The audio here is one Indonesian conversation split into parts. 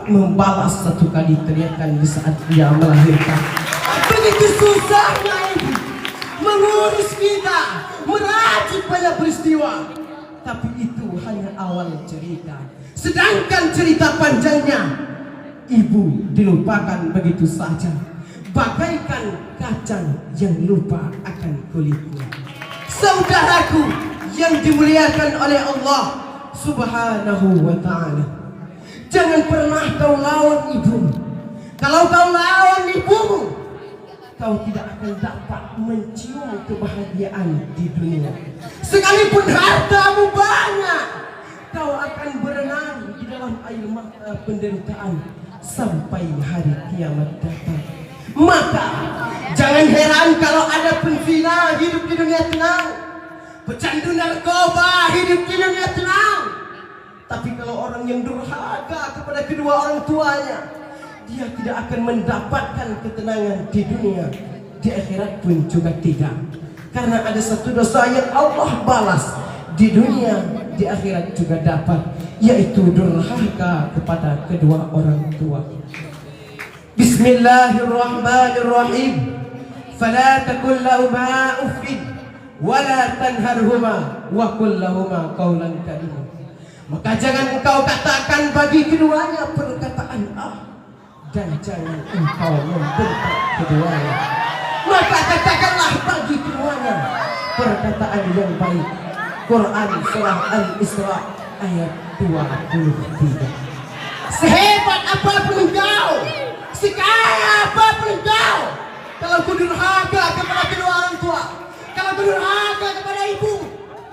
membalas satu kali teriakan di saat dia melahirkan. Begitu susahnya ibu mengurus kita, meracik banyak peristiwa. Tapi itu hanya awal cerita. Sedangkan cerita panjangnya ibu dilupakan begitu saja, bagaikan kacang yang lupa akan kulitnya. Saudaraku yang dimuliakan oleh Allah Subhanahu wa ta'ala, jangan pernah kau lawan ibumu. Kalau kau lawan ibumu, kau tidak akan dapat mencium kebahagiaan di dunia. Sekalipun hartamu banyak, kau akan berenang di dalam air mata penderitaan sampai hari kiamat datang. Maka jangan heran kalau ada penzina hidup di dunia tenang, pecandu narkoba hidup di dunia tenang. Tapi kalau orang yang durhaka kepada kedua orang tuanya, dia tidak akan mendapatkan ketenangan di dunia, di akhirat pun juga tidak. Karena ada satu dosa yang Allah balas di dunia, di akhirat juga dapat, yaitu durhaka kepada kedua orang tua. Bismillahirrahmanirrahim. Fala takul lahuma uffin wala tanharhuma wa qul lahuma qawlan karima. Maka jangan engkau katakan bagi keduanya perkataan dan jangan engkau membentak keduanya. Maka katakanlah bagi keduanya perkataan yang baik. Quran surah Al-Isra ayat 23. Sehebat apapun engkau, sekaya apapun engkau, kalau kau durhaka kepada kedua orang tua, kalau kau durhaka kepada ibu,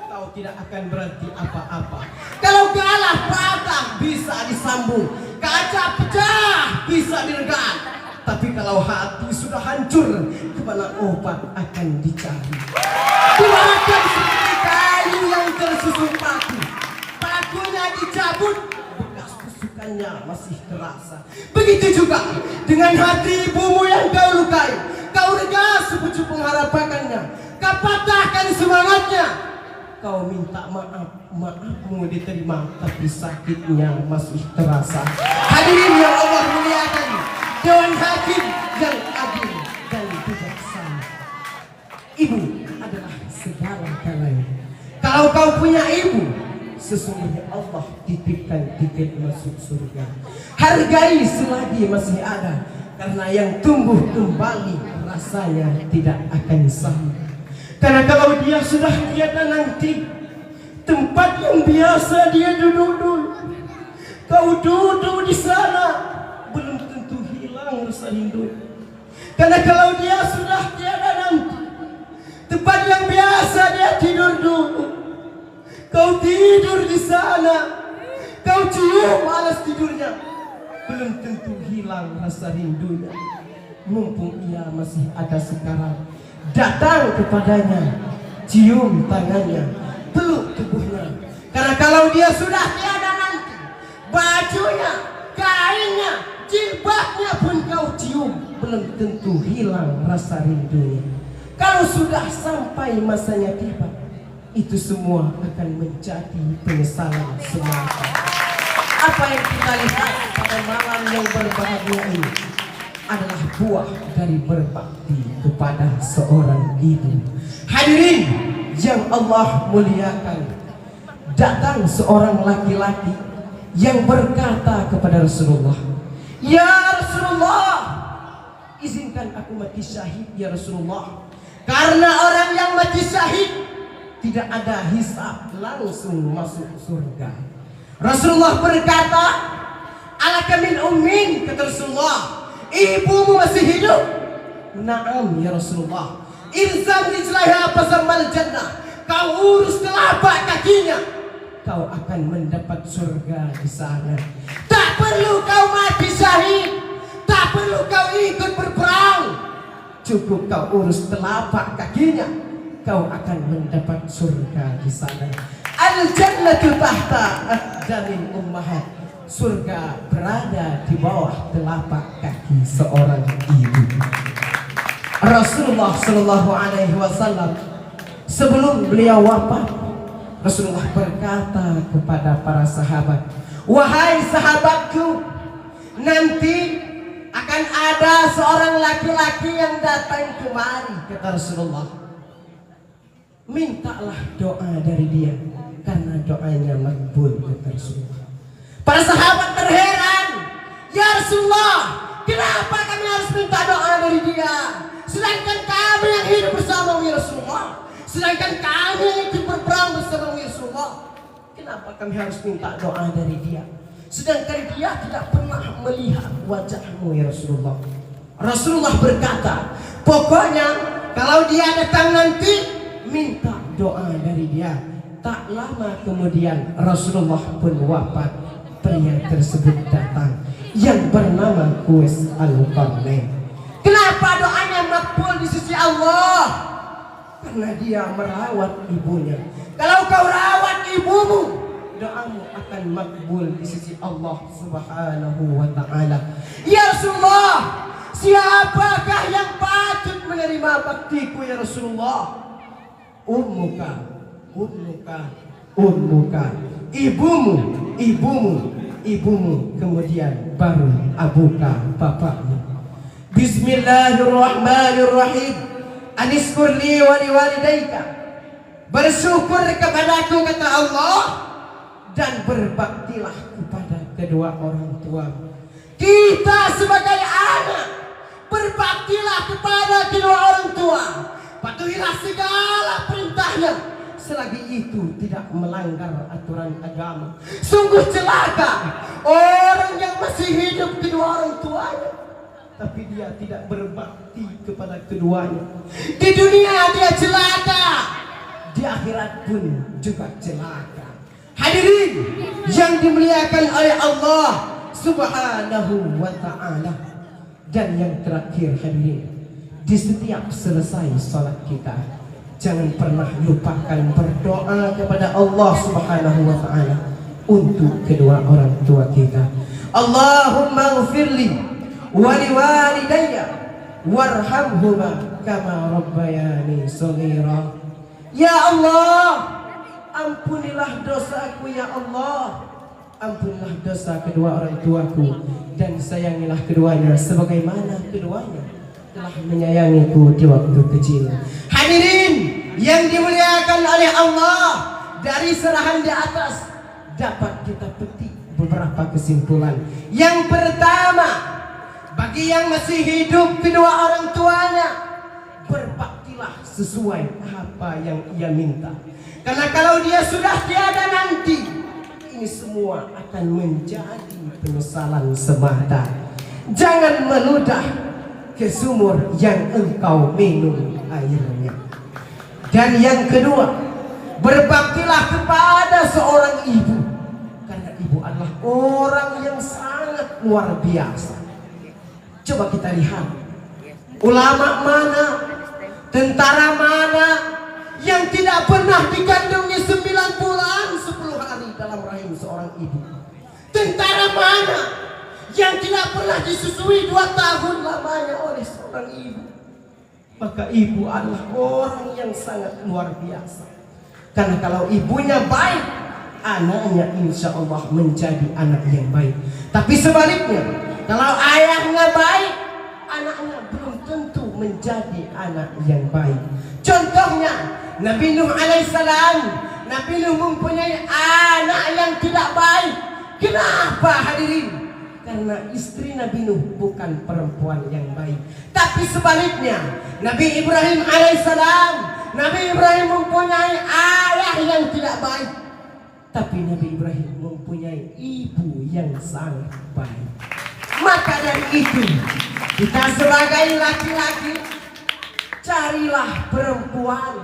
kau tidak akan berarti apa-apa. Kalau galah patah bisa disambung, kaca pecah bisa diregang. Tapi kalau hati sudah hancur, kemana obat akan dicari? Dimakan seperti kayu yang tersusun paku, pakunya dicabut, bekas tusukannya masih terasa. Begitu juga dengan hati ibumu yang kau lukai, kau rega sepucuk pengharapannya, kau patahkan semangatnya, kau minta maaf, maafmu diterima, tapi sakitnya masih terasa. Hadirin yang Allah muliakan, Dewan Hakim yang adil dan bijaksana, ibu adalah segala-galanya. Kalau kau punya ibu, sesungguhnya Allah titipkan tiket masuk surga. Hargai selagi masih ada, karena yang tumbuh kembali rasanya tidak akan sama. Karena kalau dia sudah tiada nanti, tempat yang biasa dia duduk dulu, kau duduk di sana, belum tentu hilang rasa rindu. Karena kalau dia sudah tiada nanti, tempat yang biasa dia tidur dulu, kau tidur di sana, kau cium alas tidurnya, belum tentu hilang rasa rindunya. Mumpung ia masih ada sekarang, datang kepadanya, cium tangannya, peluk tubuhnya. Karena kalau dia sudah tiada nanti, bajunya, kainnya, jilbabnya pun kau cium, belum tentu hilang rasa rindunya. Kalau sudah sampai masanya tiba, itu semua akan menjadi penyesalan semata. Apa yang kita lihat pada malam yang berbahagia ini adalah buah dari berbakti kepada seorang ibu. Hadirin yang Allah muliakan, datang seorang laki-laki yang berkata kepada Rasulullah, "Ya Rasulullah, izinkan aku mati syahid ya Rasulullah. Karena orang yang mati syahid tidak ada hisab, langsung masuk surga." Rasulullah berkata, "Alaka min ummin," kata Rasulullah, "ibumu masih hidup?" "Na'am ya Rasulullah." "Ilzam rijlaiha fasammal jannah." Kau urus telapak kakinya, kau akan mendapat surga di sana. Tak perlu kau mati syahid, tak perlu kau ikut berperang, cukup kau urus telapak kakinya, kau akan mendapat surga di sana. Al-jannatu tahta aqdamil ummahat. Surga berada di bawah telapak kaki seorang ibu. Rasulullah Shallallahu Alaihi Wasallam sebelum beliau wafat, Rasulullah berkata kepada para sahabat, "Wahai sahabatku, nanti akan ada seorang laki-laki yang datang kemari, kata Rasulullah. Mintalah doa dari dia, karena doanya makbul, kata Rasulullah. Para sahabat terheran, ya Rasulullah, kenapa kami harus minta doa dari dia? Sedangkan kami yang hidup bersama ya Rasulullah, sedangkan kami yang ikut berperang bersama ya Rasulullah, kenapa kami harus minta doa dari dia? Sedangkan dia tidak pernah melihat wajahmu ya Rasulullah. Rasulullah berkata, pokoknya kalau dia datang nanti, minta doa dari dia. Tak lama kemudian Rasulullah pun wafat. Pria tersebut datang yang bernama Uwais Al-Qarnain. Kenapa doanya makbul di sisi Allah? Karena dia merawat ibunya. Kalau kau rawat ibumu, doamu akan makbul di sisi Allah Subhanahu wa ta'ala. Ya Rasulullah, siapakah yang patut menerima baktiku ya Rasulullah? Ummuka, ibumu, kemudian baru abuka, bapakmu. Bismillahirrahmanirrahim. Aniskurli wa liwalidayka. Bersyukur kepadaku, kata Allah, dan berbaktilah kepada kedua orang tua. Kita sebagai anak, berbaktilah kepada kedua orang tua. Patuhilah segala perintahnya, selagi itu tidak melanggar aturan agama. Sungguh celaka orang yang masih hidup kedua orang tuanya, tapi dia tidak berbakti kepada keduanya. Di dunia dia celaka, di akhirat pun juga celaka. Hadirin yang dimuliakan oleh Allah Subhanahu wa ta'ala. Dan yang terakhir hadirin, di setiap selesai salat kita, jangan pernah lupakan berdoa kepada Allah Subhanahu wa ta'ala untuk kedua orang tua kita. Allahumma ghfirli wa liwalidayya warhamhuma kama rabbayani shaghira. Ya Allah, ampunilah dosaku ya Allah. Ampunilah dosa kedua orang tuaku, dan sayangilah keduanya sebagaimana keduanya telah menyayangiku di waktu kecil. Hadirin yang dimuliakan oleh Allah, dari serahan di atas dapat kita petik beberapa kesimpulan. Yang pertama, bagi yang masih hidup kedua orang tuanya, berbaktilah sesuai apa yang ia minta. Karena kalau dia sudah tiada nanti, ini semua akan menjadi penyesalan semata. Jangan meludah ke sumur yang engkau minum airnya. Dan yang kedua, berbaktilah kepada seorang ibu, karena ibu adalah orang yang sangat luar biasa. Coba kita lihat, ulama mana, tentara mana yang tidak pernah dikandungi 9 bulan 10 hari dalam rahim seorang ibu? Tentara mana yang tidak pernah disusui 2 tahun lamanya oleh seorang ibu? Maka ibu adalah orang yang sangat luar biasa. Karena kalau ibunya baik, anaknya insya Allah menjadi anak yang baik. Tapi sebaliknya, kalau ayahnya baik, anaknya belum tentu menjadi anak yang baik. Contohnya Nabi Nuh alaihissalam. Nabi Nuh mempunyai anak yang tidak baik. Kenapa hadirin? Karena istri Nabi Nuh bukan perempuan yang baik. Tapi sebaliknya, Nabi Ibrahim alaihissalam, Nabi Ibrahim mempunyai ayah yang tidak baik, tapi Nabi Ibrahim mempunyai ibu yang sangat baik. Maka dari itu, kita sebagai laki-laki, carilah perempuan,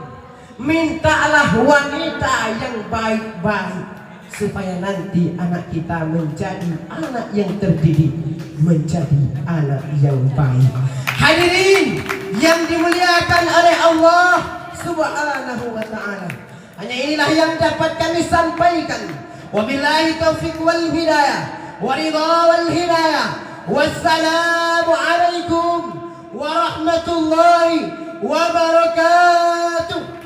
mintalah wanita yang baik-baik, supaya nanti anak kita menjadi anak yang terdidik, menjadi anak yang baik. Hadirin yang dimuliakan oleh Allah Subhanahu wa ta'ala, hanya inilah yang dapat kami sampaikan. Wabillahi taufiq wal hidayah, waridha wal hidayah. Wassalamu alaikum warahmatullahi wabarakatuh.